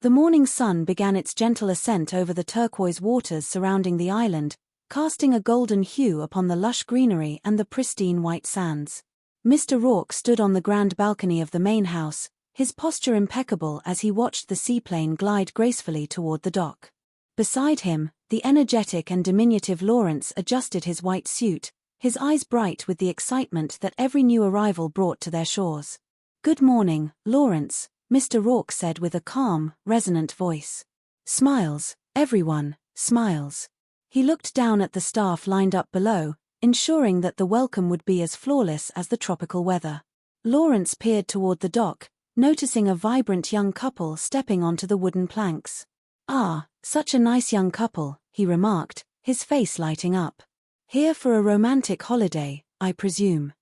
The morning sun began its gentle ascent over the turquoise waters surrounding the island, casting a golden hue upon the lush greenery and the pristine white sands. Mr. Rourke stood on the grand balcony of the main house, his posture impeccable as he watched the seaplane glide gracefully toward the dock. Beside him, the energetic and diminutive Lawrence adjusted his white suit, his eyes bright with the excitement that every new arrival brought to their shores. "Good morning, Lawrence," Mr. Rourke said with a calm, resonant voice. "Smiles, everyone, smiles." He looked down at the staff lined up below, ensuring that the welcome would be as flawless as the tropical weather. Lawrence peered toward the dock, noticing a vibrant young couple stepping onto the wooden planks. "Ah, such a nice young couple," he remarked, his face lighting up. "Here for a romantic holiday, I presume."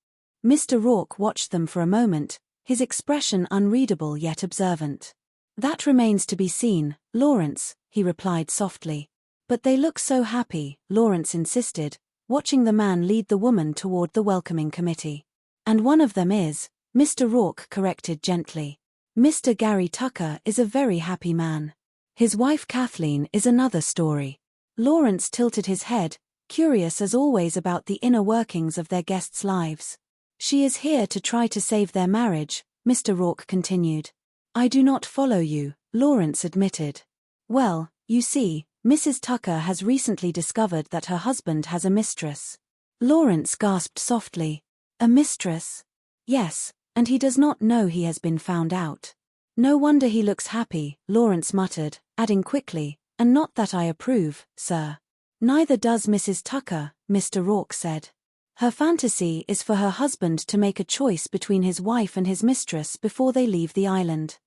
Mr. Rourke watched them for a moment, his expression unreadable yet observant. "That remains to be seen, Lawrence," he replied softly. "But they look so happy," Lawrence insisted, watching the man lead the woman toward the welcoming committee. "And one of them is," Mr. Rourke corrected gently. "Mr. Gary Tucker is a very happy man. His wife Kathleen is another story." Lawrence tilted his head, curious as always about the inner workings of their guests' lives. "She is here to try to save their marriage," Mr. Rourke continued. "I do not follow you," Lawrence admitted. "Well, you see, Mrs. Tucker has recently discovered that her husband has a mistress." Lawrence gasped softly. "A mistress?" "Yes, and he does not know he has been found out." "No wonder he looks happy," Lawrence muttered, adding quickly, "and not that I approve, sir." "Neither does Mrs. Tucker," Mr. Rourke said. "Her fantasy is for her husband to make a choice between his wife and his mistress before they leave the island."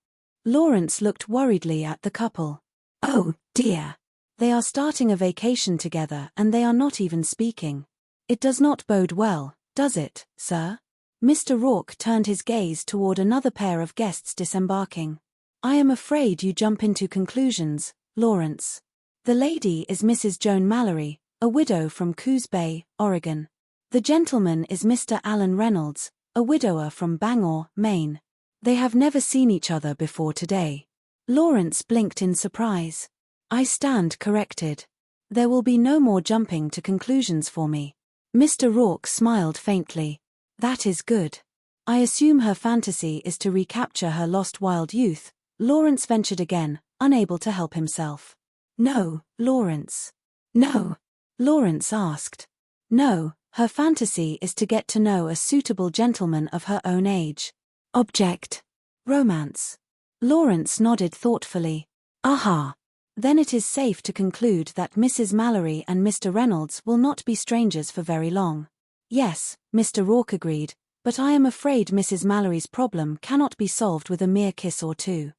Lawrence looked worriedly at the couple. "Oh, dear. They are starting a vacation together and they are not even speaking. It does not bode well, does it, sir?" Mr. Rourke turned his gaze toward another pair of guests disembarking. "I am afraid you jump into conclusions, Lawrence. The lady is Mrs. Joan Mallory, a widow from Coos Bay, Oregon. The gentleman is Mr. Alan Reynolds, a widower from Bangor, Maine. They have never seen each other before today." Lawrence blinked in surprise. "I stand corrected. There will be no more jumping to conclusions for me." Mr. Rourke smiled faintly. "That is good. I assume her fantasy is to recapture her lost wild youth," Lawrence ventured again, unable to help himself. "No, Lawrence." "No?" Lawrence asked. "No, her fantasy is to get to know a suitable gentleman of her own age." "Object? Romance." Lawrence nodded thoughtfully. "Aha. Then it is safe to conclude that Mrs. Mallory and Mr. Reynolds will not be strangers for very long." "Yes," Mr. Rourke agreed, "but I am afraid Mrs. Mallory's problem cannot be solved with a mere kiss or two."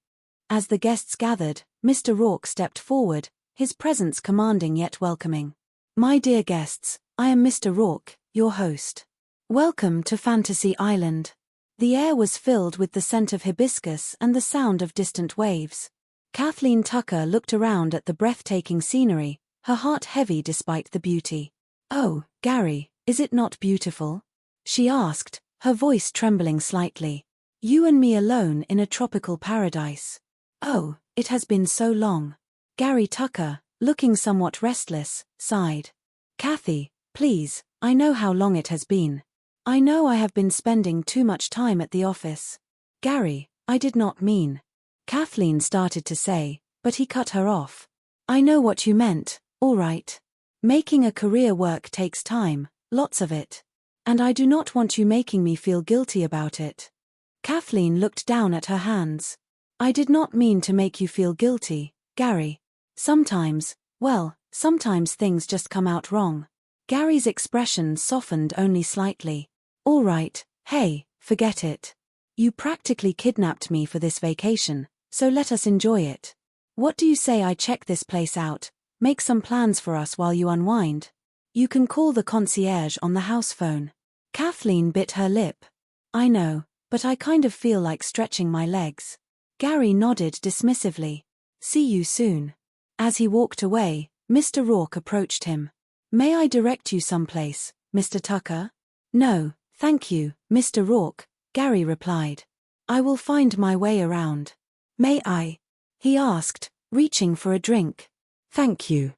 As the guests gathered, Mr. Rourke stepped forward, his presence commanding yet welcoming. "My dear guests, I am Mr. Rourke, your host. Welcome to Fantasy Island." The air was filled with the scent of hibiscus and the sound of distant waves. Kathleen Tucker looked around at the breathtaking scenery, her heart heavy despite the beauty. "Oh, Gary, is it not beautiful?" she asked, her voice trembling slightly. "You and me alone in a tropical paradise. Oh, it has been so long." Gary Tucker, looking somewhat restless, sighed. "Kathy, please, I know how long it has been. I know I have been spending too much time at the office." "Gary, I did not mean," Kathleen started to say, but he cut her off. "I know what you meant, all right. Making a career work takes time, lots of it. And I do not want you making me feel guilty about it." Kathleen looked down at her hands. "I did not mean to make you feel guilty, Gary. Sometimes things just come out wrong." Gary's expression softened only slightly. "All right, hey, forget it. You practically kidnapped me for this vacation, so let us enjoy it. What do you say I check this place out, make some plans for us while you unwind? You can call the concierge on the house phone." Kathleen bit her lip. "I know, but I kind of feel like stretching my legs." Gary nodded dismissively. "See you soon." As he walked away, Mr. Rourke approached him. "May I direct you someplace, Mr. Tucker?" "No, thank you, Mr. Rourke," Gary replied. "I will find my way around." "May I?" he asked, reaching for a drink. Thank you.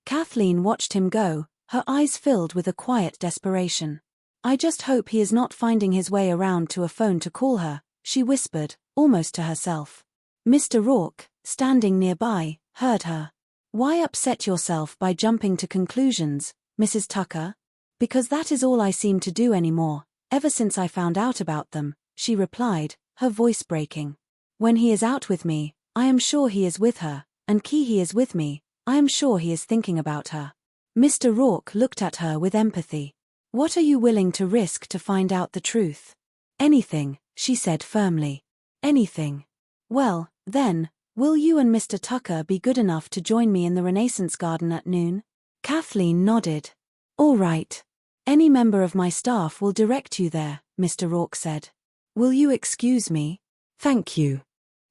Kathleen watched him go, her eyes filled with a quiet desperation. I just hope he is not finding his way around to a phone to call her, she whispered, almost to herself. Mr. Rourke, standing nearby, heard her. Why upset yourself by jumping to conclusions, Mrs. Tucker? Because that is all I seem to do anymore, ever since I found out about them, she replied, her voice breaking. When he is out with me, I am sure he is with her, and he is with me, I am sure he is thinking about her. Mr. Rourke looked at her with empathy. What are you willing to risk to find out the truth? Anything, she said firmly. Anything. Well, then, will you and Mr. Tucker be good enough to join me in the Renaissance Garden at noon? Kathleen nodded. All right. Any member of my staff will direct you there, Mr. Rourke said. Will you excuse me? Thank you.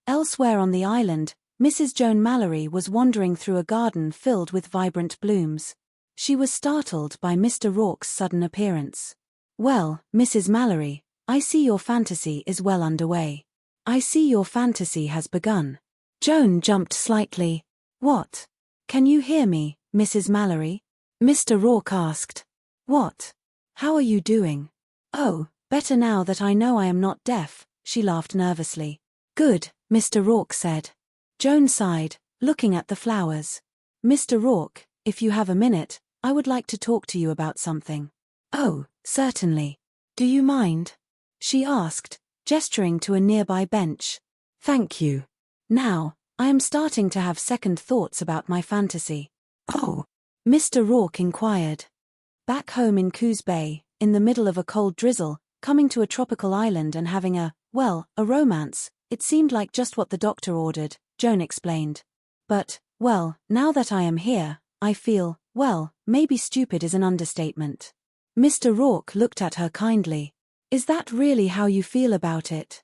Elsewhere on the island, Mrs. Joan Mallory was wandering through a garden filled with vibrant blooms. She was startled by Mr. Rourke's sudden appearance. Well, Mrs. Mallory, I see your fantasy is well underway. I see your fantasy has begun. Joan jumped slightly. What? Can you hear me, Mrs. Mallory? Mr. Rourke asked. What? How are you doing? Oh, better now that I know I am not deaf, she laughed nervously. Good, Mr. Rourke said. Joan sighed, looking at the flowers. Mr. Rourke, if you have a minute, I would like to talk to you about something. Oh, certainly. Do you mind? She asked, gesturing to a nearby bench. Thank you. Now, I am starting to have second thoughts about my fantasy. Oh? Mr. Rourke inquired. Back home in Coos Bay, in the middle of a cold drizzle, coming to a tropical island and having a romance, it seemed like just what the doctor ordered, Joan explained. But, well, now that I am here, I feel, maybe stupid is an understatement. Mr. Rourke looked at her kindly. Is that really how you feel about it?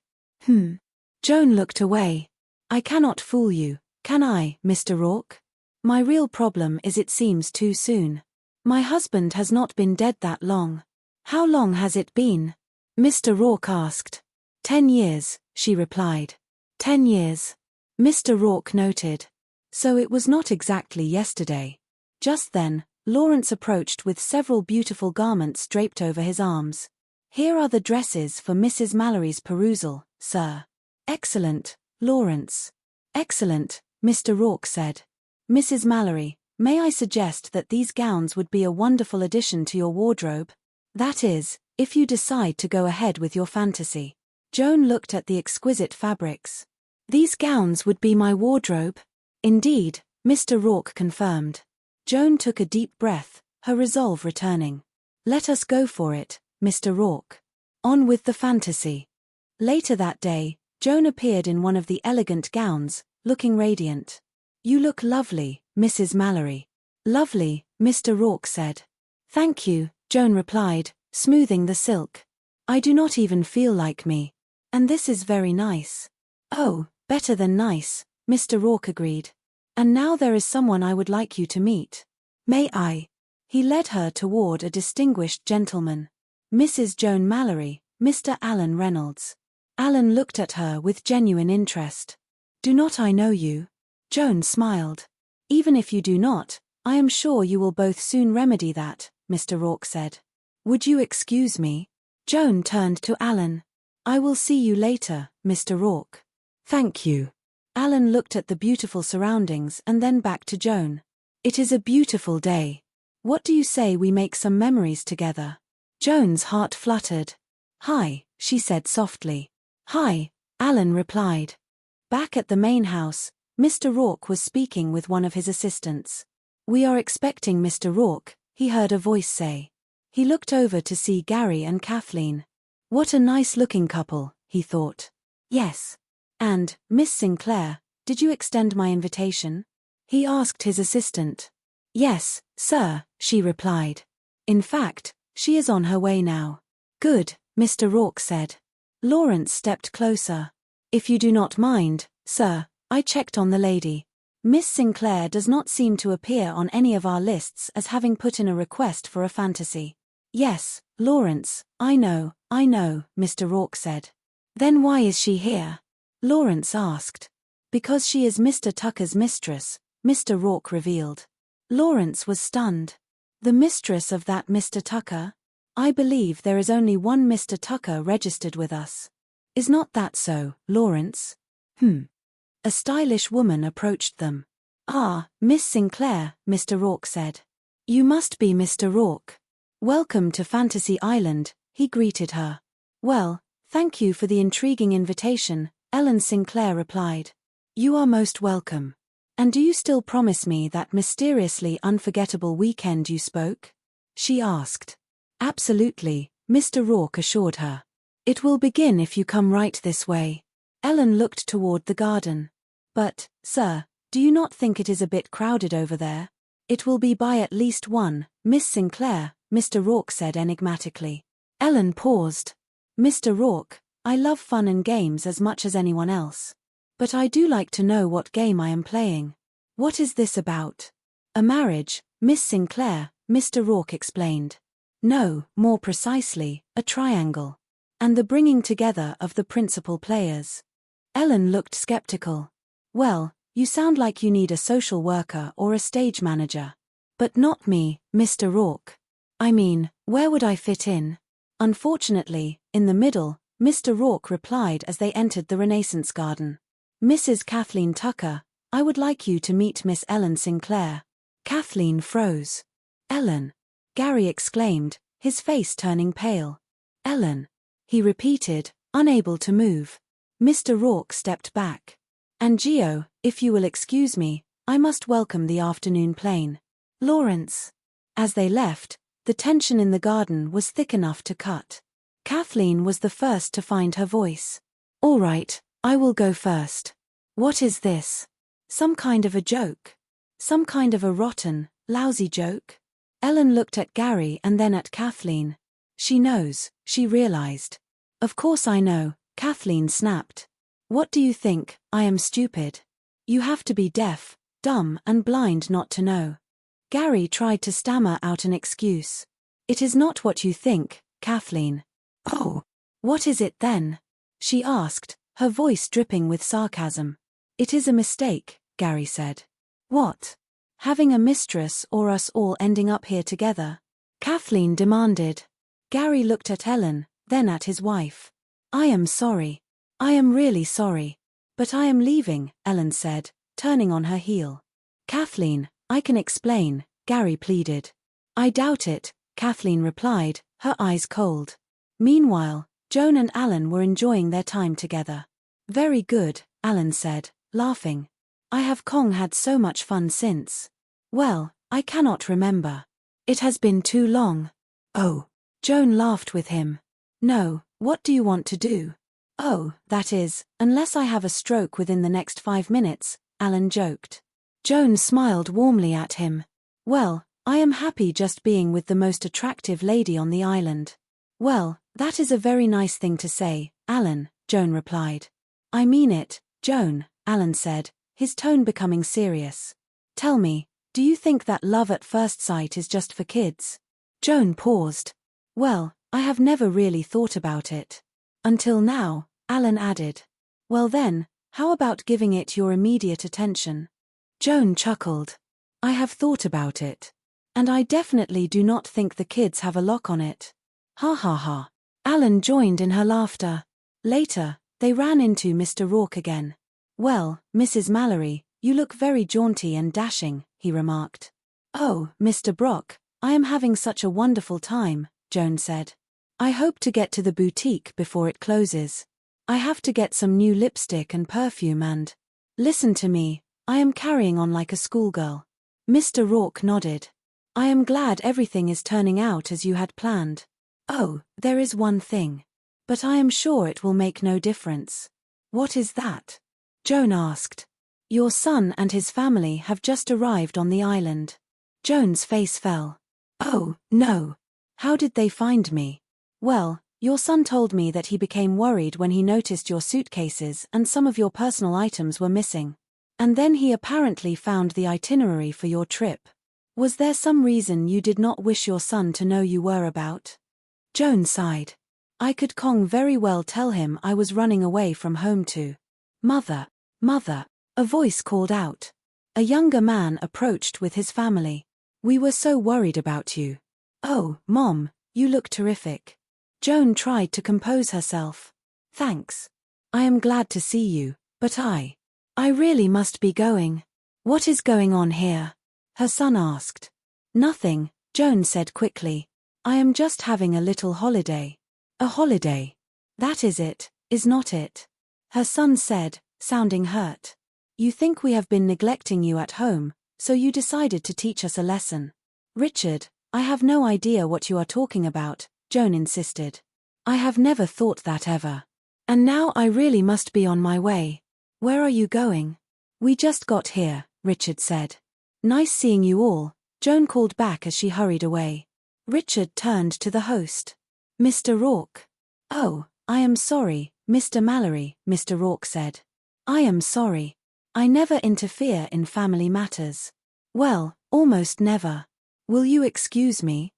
Joan looked away. I cannot fool you, can I, Mr. Rourke? My real problem is it seems too soon. My husband has not been dead that long. How long has it been? Mr. Rourke asked. 10 years, she replied. 10 years. Mr. Rourke noted. So it was not exactly yesterday. Just then, Lawrence approached with several beautiful garments draped over his arms. Here are the dresses for Mrs. Mallory's perusal, sir. Excellent, Lawrence. Excellent, Mr. Rourke said. Mrs. Mallory, may I suggest that these gowns would be a wonderful addition to your wardrobe? That is, if you decide to go ahead with your fantasy. Joan looked at the exquisite fabrics. These gowns would be my wardrobe? Indeed, Mr. Rourke confirmed. Joan took a deep breath, her resolve returning. Let us go for it, Mr. Rourke. On with the fantasy. Later that day, Joan appeared in one of the elegant gowns, looking radiant. You look lovely, Mrs. Mallory. Lovely, Mr. Rourke said. Thank you, Joan replied, smoothing the silk. I do not even feel like me. And this is very nice. Oh, better than nice, Mr. Rourke agreed. And now there is someone I would like you to meet. May I? He led her toward a distinguished gentleman. Mrs. Joan Mallory, Mr. Alan Reynolds. Alan looked at her with genuine interest. Do not I know you? Joan smiled. Even if you do not, I am sure you will both soon remedy that, Mr. Rourke said. Would you excuse me? Joan turned to Alan. I will see you later, Mr. Rourke. Thank you. Alan looked at the beautiful surroundings and then back to Joan. It is a beautiful day. What do you say we make some memories together? Joan's heart fluttered. Hi, she said softly. Hi, Alan replied. Back at the main house, Mr. Rourke was speaking with one of his assistants. We are expecting Mr. Rourke, he heard a voice say. He looked over to see Gary and Kathleen. What a nice-looking couple, he thought. Yes. And, Miss Sinclair, did you extend my invitation? He asked his assistant. Yes, sir, she replied. In fact, she is on her way now. Good, Mr. Rourke said. Lawrence stepped closer. If you do not mind, sir, I checked on the lady. Miss Sinclair does not seem to appear on any of our lists as having put in a request for a fantasy. Yes, Lawrence, I know, Mr. Rourke said. Then why is she here? Lawrence asked. Because she is Mr. Tucker's mistress, Mr. Rourke revealed. Lawrence was stunned. The mistress of that Mr. Tucker? I believe there is only one Mr. Tucker registered with us. Is not that so, Lawrence? A stylish woman approached them. Ah, Miss Sinclair, Mr. Rourke said. You must be Mr. Rourke. Welcome to Fantasy Island, he greeted her. Well, thank you for the intriguing invitation, Ellen Sinclair replied. You are most welcome. And do you still promise me that mysteriously unforgettable weekend you spoke? She asked. Absolutely, Mr. Rourke assured her. It will begin if you come right this way. Ellen looked toward the garden. But, sir, do you not think it is a bit crowded over there? It will be by at least 1, Miss Sinclair, Mr. Rourke said enigmatically. Ellen paused. Mr. Rourke, I love fun and games as much as anyone else. But I do like to know what game I am playing. What is this about? A marriage, Miss Sinclair, Mr. Rourke explained. No, more precisely, a triangle. And the bringing together of the principal players. Ellen looked skeptical. Well, you sound like you need a social worker or a stage manager. But not me, Mr. Rourke. I mean, where would I fit in? Unfortunately, in the middle, Mr. Rourke replied as they entered the Renaissance Garden. Mrs. Kathleen Tucker, I would like you to meet Miss Ellen Sinclair. Kathleen froze. Ellen. Gary exclaimed, his face turning pale. Ellen. He repeated, unable to move. Mr. Rourke stepped back. And Gio, if you will excuse me, I must welcome the afternoon plane. Lawrence. As they left, the tension in the garden was thick enough to cut. Kathleen was the first to find her voice. All right, I will go first. What is this? Some kind of a joke? Some kind of a rotten, lousy joke? Ellen looked at Gary and then at Kathleen. She knows, she realized. Of course I know, Kathleen snapped. What do you think, I am stupid? You have to be deaf, dumb and blind not to know. Gary tried to stammer out an excuse. It is not what you think, Kathleen. Oh. What is it then? She asked, her voice dripping with sarcasm. It is a mistake, Gary said. What? Having a mistress or us all ending up here together? Kathleen demanded. Gary looked at Ellen, then at his wife. I am sorry. I am really sorry. But I am leaving, Ellen said, turning on her heel. Kathleen, I can explain, Gary pleaded. I doubt it, Kathleen replied, her eyes cold. Meanwhile, Joan and Alan were enjoying their time together. Very good, Alan said, laughing. I have Kong had so much fun since. Well, I cannot remember. It has been too long. Oh. Joan laughed with him. No, what do you want to do? Oh, that is, unless I have a stroke within the next 5 minutes, Alan joked. Joan smiled warmly at him. Well, I am happy just being with the most attractive lady on the island. Well, that is a very nice thing to say, Alan, Joan replied. I mean it, Joan, Alan said, his tone becoming serious. Tell me, do you think that love at first sight is just for kids? Joan paused. Well, I have never really thought about it. Until now, Alan added. Well then, how about giving it your immediate attention? Joan chuckled. I have thought about it. And I definitely do not think the kids have a lock on it. Ha ha ha. Alan joined in her laughter. Later, they ran into Mr. Rourke again. Well, Mrs. Mallory, you look very jaunty and dashing, he remarked. Oh, Mr. Brock, I am having such a wonderful time, Joan said. I hope to get to the boutique before it closes. I have to get some new lipstick and perfume and... Listen to me, I am carrying on like a schoolgirl. Mr. Rourke nodded. I am glad everything is turning out as you had planned. Oh, there is one thing. But I am sure it will make no difference. What is that? Joan asked. Your son and his family have just arrived on the island. Joan's face fell. Oh, no. How did they find me? Well, your son told me that he became worried when he noticed your suitcases and some of your personal items were missing. And then he apparently found the itinerary for your trip. Was there some reason you did not wish your son to know you were about? Joan sighed. I could Kong very well tell him I was running away from home to. Mother. A voice called out. A younger man approached with his family. We were so worried about you. Oh, Mom, you look terrific. Joan tried to compose herself. Thanks. I am glad to see you, but I really must be going. What is going on here? Her son asked. Nothing, Joan said quickly. I am just having a little holiday. A holiday. That is it, is not it? Her son said, sounding hurt. You think we have been neglecting you at home, so you decided to teach us a lesson. Richard, I have no idea what you are talking about, Joan insisted. I have never thought that ever. And now I really must be on my way. Where are you going? We just got here, Richard said. Nice seeing you all, Joan called back as she hurried away. Richard turned to the host. Mr. Rourke. Oh, I am sorry, Mr. Mallory, Mr. Rourke said. I am sorry. I never interfere in family matters. Well, almost never. Will you excuse me?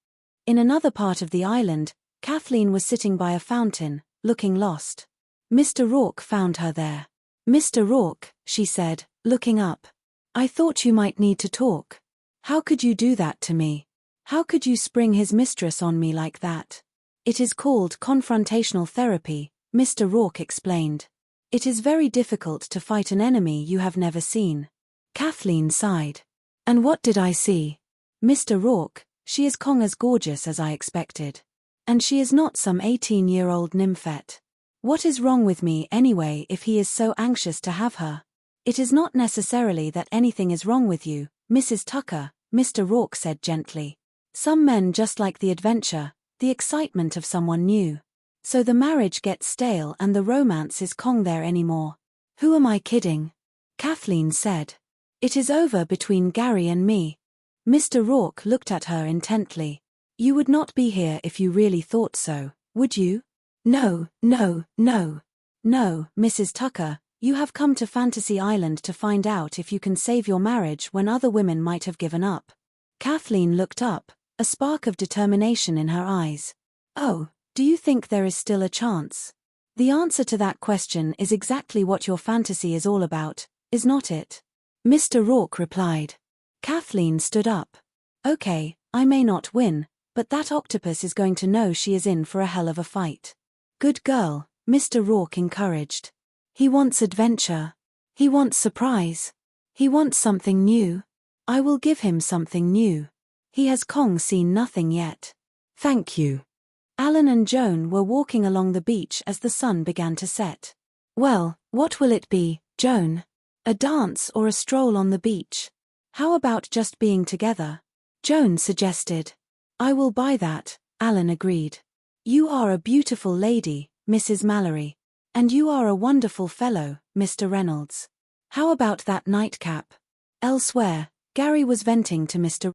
In another part of the island, Kathleen was sitting by a fountain, looking lost. Mr. Rourke found her there. Mr. Rourke, she said, looking up. I thought you might need to talk. How could you do that to me? How could you spring his mistress on me like that? It is called confrontational therapy, Mr. Rourke explained. It is very difficult to fight an enemy you have never seen. Kathleen sighed. And what did I see? Mr. Rourke, she is as gorgeous as I expected. And she is not some 18-year-old nymphette. What is wrong with me anyway if he is so anxious to have her? It is not necessarily that anything is wrong with you, Mrs. Tucker, Mr. Rourke said gently. Some men just like the adventure, the excitement of someone new. So the marriage gets stale and the romance is there anymore. Who am I kidding? Kathleen said. It is over between Gary and me. Mr. Rourke looked at her intently. You would not be here if you really thought so, would you? No, no, no. No, Mrs. Tucker, you have come to Fantasy Island to find out if you can save your marriage when other women might have given up. Kathleen looked up, a spark of determination in her eyes. Oh, do you think there is still a chance? The answer to that question is exactly what your fantasy is all about, is not it? Mr. Rourke replied. Kathleen stood up. Okay, I may not win, but that octopus is going to know she is in for a hell of a fight. Good girl, Mr. Rourke encouraged. He wants adventure. He wants surprise. He wants something new. I will give him something new. He has seen nothing yet. Thank you. Alan and Joan were walking along the beach as the sun began to set. Well, what will it be, Joan? A dance or a stroll on the beach? How about just being together? Joan suggested. I will buy that, Alan agreed. You are a beautiful lady, Mrs. Mallory. And you are a wonderful fellow, Mr. Reynolds. How about that nightcap? Elsewhere, Gary was venting to Mr.